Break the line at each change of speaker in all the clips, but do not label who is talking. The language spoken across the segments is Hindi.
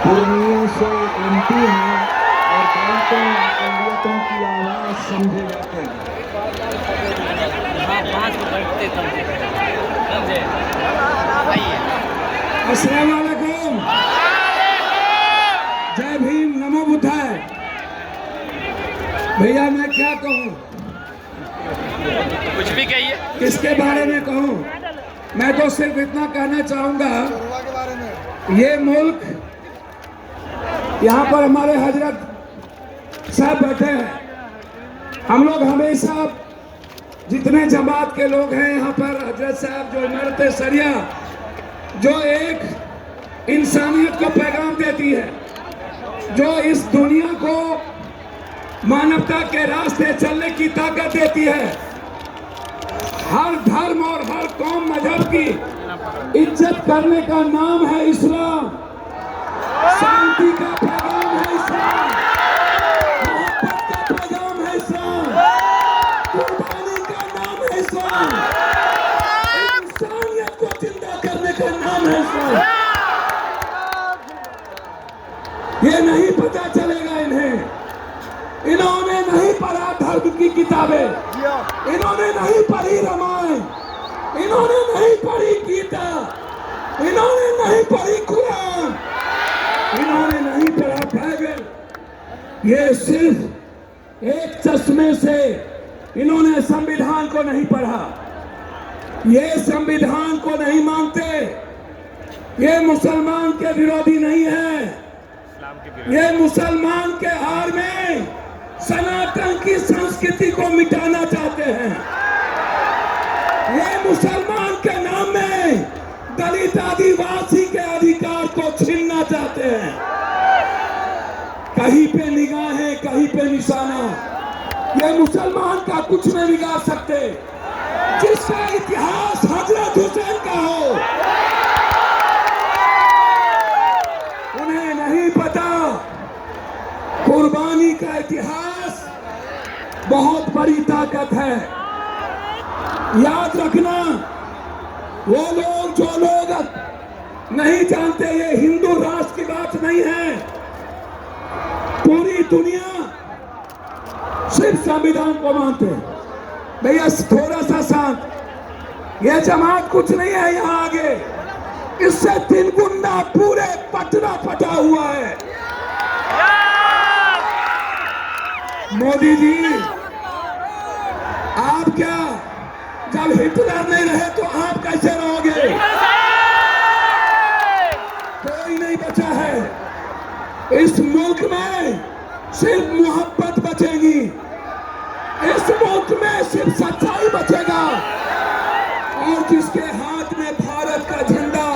पूर्णिया से एमपी हैं और दलितों अकलियतों की आवाज समझे जाते हैं। अस्सलाम वालेकुम, जय भीम, नमो बुद्धाय। भैया मैं क्या कहूँ,
कुछ भी कहिए,
किसके बारे में कहूँ? मैं तो सिर्फ इतना कहना चाहूंगा, ये मुल्क, यहाँ पर हमारे हजरत साहब बैठे हैं। हम लोग हमेशा जितने जमात के लोग हैं यहाँ पर, हजरत साहब जो इमारत सरिया जो एक इंसानियत को पैगाम देती है, जो इस दुनिया को मानवता के रास्ते चलने की ताकत देती है, हर धर्म और हर कौम मजहब की इज्जत करने का नाम है इस्लाम। शांति का पैगाम है इस्लाम, मोहब्बत का पैगाम है इस्लाम, कुर्बानी का नाम है इस्लाम, इंसानियत को जिंदा करने का नाम है इस्लाम। ये नहीं पता चलेगा इन्हें, इन्होंने नहीं पढ़ा धर्म की किताबें, इन्होंने नहीं पढ़ी रामायण, इन्होंने नहीं पढ़ी गीता, इन्होंने नहीं पढ़ी कुरान, इन्होंने नहीं पढ़ा बाइबल। ये सिर्फ एक चश्मे से इन्होंने संविधान को नहीं पढ़ा, ये संविधान को नहीं मानते, ये मुसलमान के विरोधी नहीं है, ये मुसलमान के हार में सनातन की संस्कृति को मिटाना चाहते हैं। ये मुसलमान के नाम में दलित आदिवासी के अधिकार को छीनना चाहते हैं। कहीं पे निगाहें, कहीं पे निशाना, ये मुसलमान का कुछ नहीं बिगाड़ सकते। जिसका इतिहास हजरत हुसैन का हो, उन्हें नहीं पता कुर्बानी का इतिहास बहुत बड़ी ताकत है। याद रखना, वो लोग जो लोग नहीं जानते, ये हिंदू राष्ट्र की बात नहीं है। पूरी दुनिया सिर्फ संविधान को मानते हैं। भैया थोड़ा सा शांत, ये जमात कुछ नहीं है यहाँ आगे, इससे 3 गुना पूरे पटना फटा हुआ है। मोदी जी, आप क्या, जब हिटलर नहीं रहे तो आप कैसे रहोगे? कोई नहीं बचा है इस मुल्क में, सिर्फ मोहब्बत बचेगी। इस मुल्क में सिर्फ सच्चाई बचेगा, और जिसके हाथ में भारत का झंडा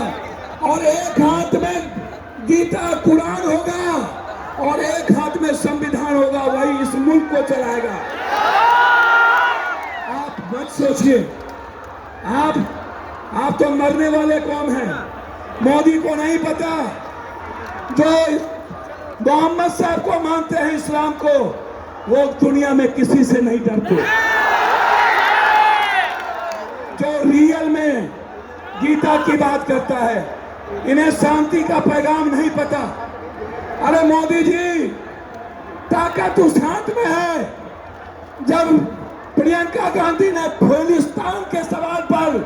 और एक हाथ में गीता कुरान होगा और एक हाथ में संविधान होगा, वही इस मुल्क को चलाएगा। आप मत सोचिए, आप तो मरने वाले कौन हैं? मोदी को नहीं पता, जो मोहम्मद साहब को मानते हैं, इस्लाम को, वो दुनिया में किसी से नहीं डरते। जो रियल में गीता की बात करता है, इन्हें शांति का पैगाम नहीं पता। अरे मोदी जी, ताकत उस हाथ में है। जब प्रियंका गांधी ने खालिस्तान के सवाल पर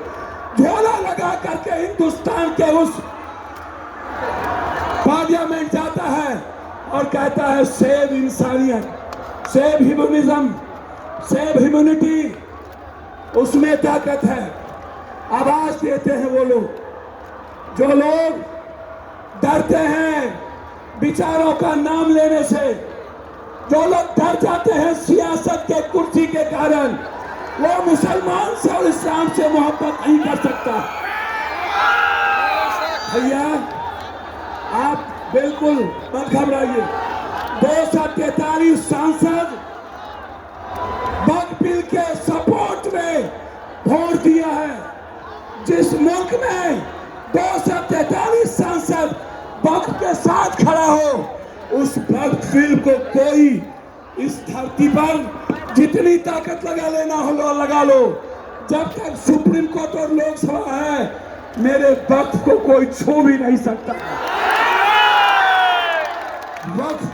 झोला लगा करके हिंदुस्तान के उस पार्लियामेंट जाता है और कहता है सेव इंसानियत, सेव ह्यूमनिज्म, सेव ह्यूमैनिटी, उसमें ताकत है। आवाज देते हैं वो लोग, जो लोग डरते हैं विचारों का नाम लेने से, जो लोग डर जाते हैं सियासत के कुर्सी के कारण, वो मुसलमान से और इस्लाम से मोहब्बत नहीं कर सकता। भैया आप बिल्कुल मत घबराइए। 243 सांसद वक्फ बिल के सपोर्ट में वोट दिया है। जिस मुल्क में 243 सांसद वक्फ के साथ खड़ा हो, उस वक्फ बिल को कोई इस धरती पर जितनी ताकत लगा लेना हो लगा लो। जब तक सुप्रीम कोर्ट और लोकसभा है, मेरे वक्फ को कोई छू भी नहीं सकता।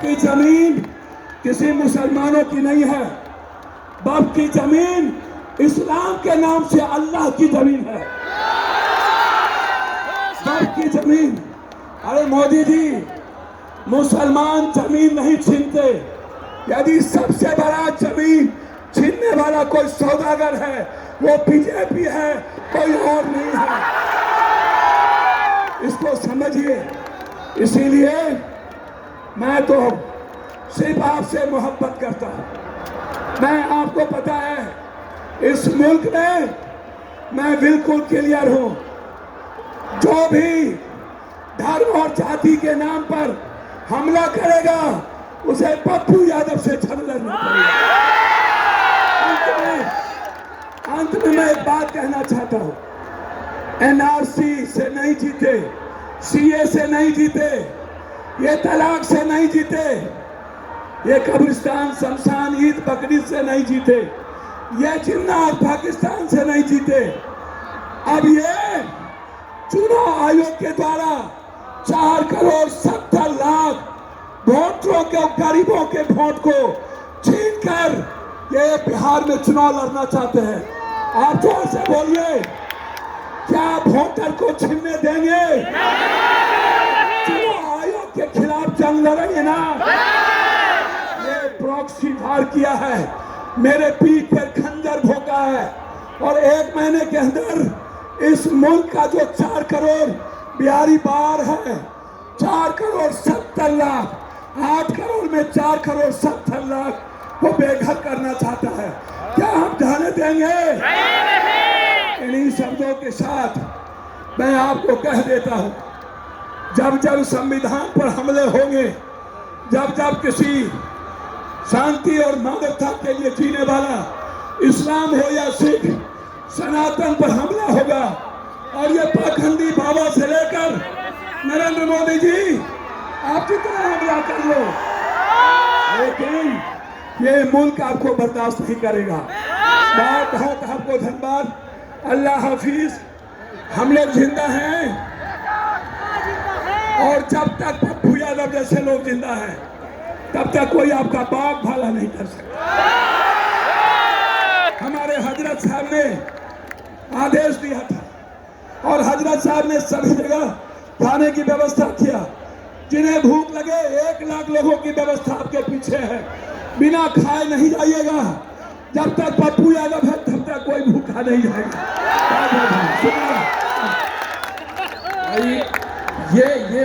की जमीन किसी मुसलमानों की नहीं है, बाप की जमीन इस्लाम के नाम से अल्लाह की जमीन है। बाप की जमीन। अरे मोदी जी, मुसलमान जमीन नहीं छीनते। यदि सबसे बड़ा जमीन छीनने वाला कोई सौदागर है वो बीजेपी है, कोई और नहीं है। इसको समझिए। इसीलिए मैं तो सिर्फ आपसे मोहब्बत करता हूं। मैं, आपको पता है, इस मुल्क में मैं बिल्कुल क्लियर हूं। जो भी धर्म और जाति के नाम पर हमला करेगा उसे पप्पू यादव से जंग लड़ना पड़ेगा। अंत में मैं एक बात कहना चाहता हूं। एनआरसी से नहीं जीते, सीए से नहीं जीते, ये तलाक से नहीं जीते, ये कब्रिस्तान, शमशान, ईद बकरीद से नहीं जीते, ये जिन्ना और पाकिस्तान से नहीं जीते। अब ये चुनाव आयोग के द्वारा 4,70,00,000 वोटरों के, गरीबों के वोट को छीनकर ये बिहार में चुनाव लड़ना चाहते हैं। आप जोर से बोलिए, क्या वोटर को छीनने देंगे? चुनाव आयोग के खिलाफ जंग लड़ेंगे ना? ये प्रॉक्सी वार किया है, मेरे पीठ पर खंजर भोंका है, और 1 महीने के अंदर इस मुल्क का जो 4 करोड़ बिहारी बाहर है, 4,70,00,000, 8 करोड़ में 4,70,00,000 वो बेघर करना चाहता है। क्या हम जाने देंगे? इन्हीं शब्दों के साथ मैं आपको कह देता हूं, जब जब संविधान पर हमले होंगे, जब जब किसी शांति और मानवता के लिए जीने वाला इस्लाम हो या सिख सनातन पर हमला होगा, और ये पाखंडी बाबा से लेकर नरेंद्र मोदी जी, आप कितना हमला कर लो, लेकिन ये मुल्क आपको बर्दाश्त नहीं करेगा। बहुत बहुत आपको धन्यवाद। अल्लाह हाफिज। हम लोग जिंदा हैं, और जब तक पप्पू यादव जैसे लोग जिंदा हैं तब तक कोई आपका बाप भला नहीं कर सकता। हमारे हजरत साहब ने आदेश दिया था, और हजरत साहब ने सभी जगह खाने की व्यवस्था किया। जिन्हें भूख लगे 1 लाख लोगों की व्यवस्था आपके पीछे है। बिना खाए नहीं जाइएगा। जब तक पप्पू यादव है तब तक कोई भूखा नहीं जाएगा। ये